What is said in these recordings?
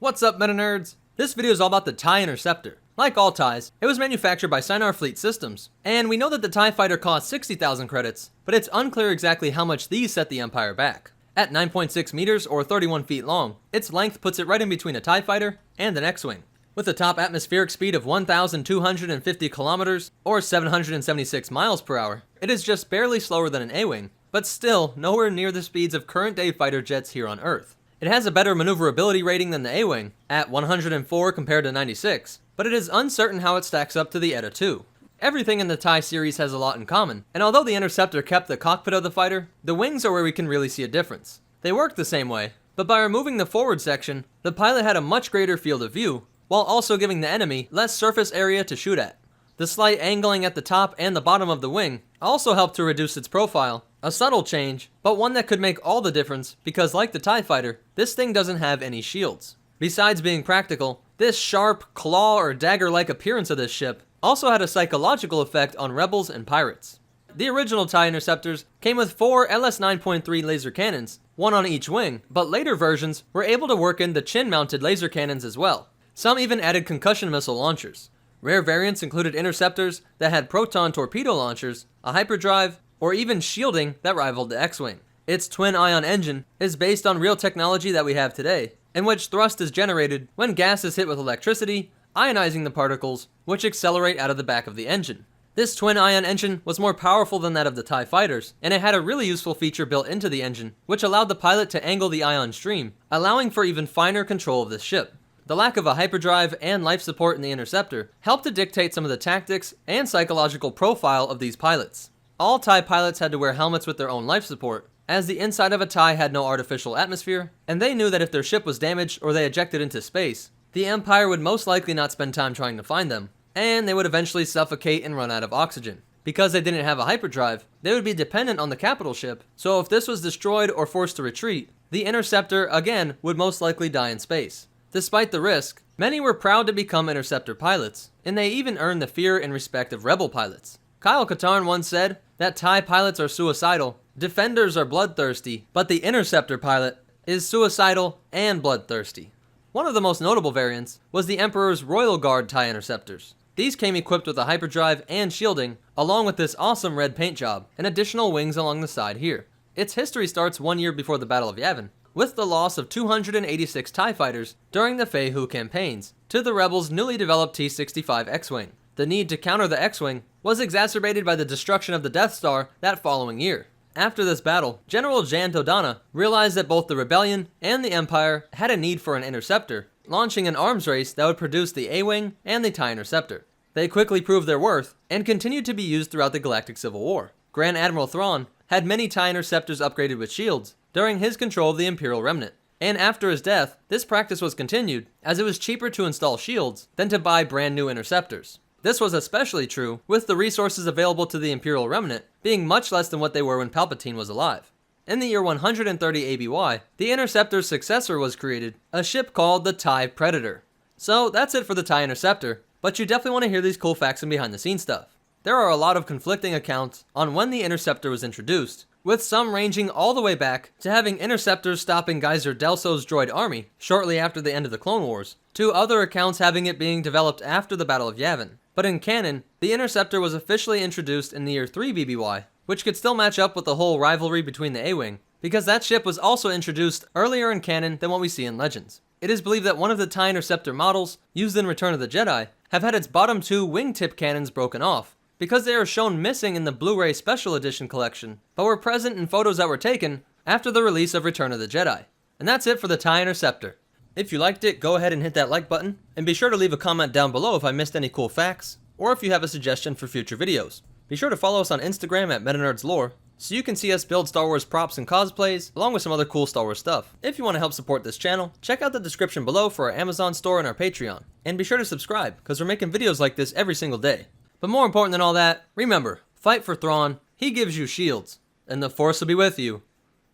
What's up, MetaNerdz? This video is all about the TIE Interceptor. Like all TIEs, it was manufactured by Sinar Fleet Systems, and we know that the TIE Fighter cost 60,000 credits, but it's unclear exactly how much these set the Empire back. At 9.6 meters or 31 feet long, its length puts it right in between a TIE Fighter and an X-Wing. With a top atmospheric speed of 1,250 kilometers or 776 miles per hour, it is just barely slower than an A-Wing, but still nowhere near the speeds of current-day fighter jets here on Earth. It has a better maneuverability rating than the A-Wing, at 104 compared to 96, but it is uncertain how it stacks up to the ETA 2. Everything in the TIE series has a lot in common, and although the Interceptor kept the cockpit of the fighter, the wings are where we can really see a difference. They work the same way, but by removing the forward section, the pilot had a much greater field of view, while also giving the enemy less surface area to shoot at. The slight angling at the top and the bottom of the wing also helped to reduce its profile, a subtle change, but one that could make all the difference because like the TIE Fighter, this thing doesn't have any shields. Besides being practical, this sharp, claw or dagger-like appearance of this ship also had a psychological effect on rebels and pirates. The original TIE Interceptors came with 4 LS-9.3 laser cannons, one on each wing, but later versions were able to work in the chin-mounted laser cannons as well. Some even added concussion missile launchers. Rare variants included interceptors that had proton torpedo launchers, a hyperdrive, or even shielding that rivaled the X-Wing. Its twin-ion engine is based on real technology that we have today, in which thrust is generated when gas is hit with electricity, ionizing the particles, which accelerate out of the back of the engine. This twin-ion engine was more powerful than that of the TIE Fighters, and it had a really useful feature built into the engine, which allowed the pilot to angle the ion stream, allowing for even finer control of the ship. The lack of a hyperdrive and life support in the Interceptor helped to dictate some of the tactics and psychological profile of these pilots. All TIE pilots had to wear helmets with their own life support, as the inside of a TIE had no artificial atmosphere, and they knew that if their ship was damaged or they ejected into space, the Empire would most likely not spend time trying to find them, and they would eventually suffocate and run out of oxygen. Because they didn't have a hyperdrive, they would be dependent on the capital ship, so if this was destroyed or forced to retreat, the Interceptor, again, would most likely die in space. Despite the risk, many were proud to become Interceptor pilots, and they even earned the fear and respect of Rebel pilots. Kyle Katarn once said that TIE pilots are suicidal, defenders are bloodthirsty, but the Interceptor pilot is suicidal and bloodthirsty. One of the most notable variants was the Emperor's Royal Guard TIE Interceptors. These came equipped with a hyperdrive and shielding, along with this awesome red paint job, and additional wings along the side here. Its history starts 1 year before the Battle of Yavin, with the loss of 286 TIE fighters during the Feihu campaigns to the Rebels' newly developed T-65 X-Wing. The need to counter the X-Wing was exacerbated by the destruction of the Death Star that following year. After this battle, General Jan Todana realized that both the Rebellion and the Empire had a need for an interceptor, launching an arms race that would produce the A-Wing and the TIE Interceptor. They quickly proved their worth and continued to be used throughout the Galactic Civil War. Grand Admiral Trawn had many TIE Interceptors upgraded with shields during his control of the Imperial Remnant. And after his death, this practice was continued, as it was cheaper to install shields than to buy brand new interceptors. This was especially true with the resources available to the Imperial Remnant being much less than what they were when Palpatine was alive. In the year 130 ABY, the Interceptor's successor was created, a ship called the TIE Predator. So that's it for the TIE Interceptor, but you definitely want to hear these cool facts and behind the scenes stuff. There are a lot of conflicting accounts on when the Interceptor was introduced, with some ranging all the way back to having interceptors stopping Geyser Delso's droid army shortly after the end of the Clone Wars, to other accounts having it being developed after the Battle of Yavin. But in canon, the Interceptor was officially introduced in the year 3 BBY, which could still match up with the whole rivalry between the A-Wing, because that ship was also introduced earlier in canon than what we see in Legends. It is believed that one of the TIE Interceptor models, used in Return of the Jedi, have had its bottom 2 wingtip cannons broken off, because they are shown missing in the Blu-ray Special Edition collection, but were present in photos that were taken after the release of Return of the Jedi. And that's it for the TIE Interceptor. If you liked it, go ahead and hit that like button, and be sure to leave a comment down below if I missed any cool facts, or if you have a suggestion for future videos. Be sure to follow us on Instagram at MetaNerdz so you can see us build Star Wars props and cosplays, along with some other cool Star Wars stuff. If you want to help support this channel, check out the description below for our Amazon store and our Patreon. And be sure to subscribe, because we're making videos like this every single day. But more important than all that, remember, fight for Trawn, he gives you shields, and the Force will be with you,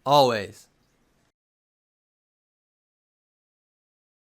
always.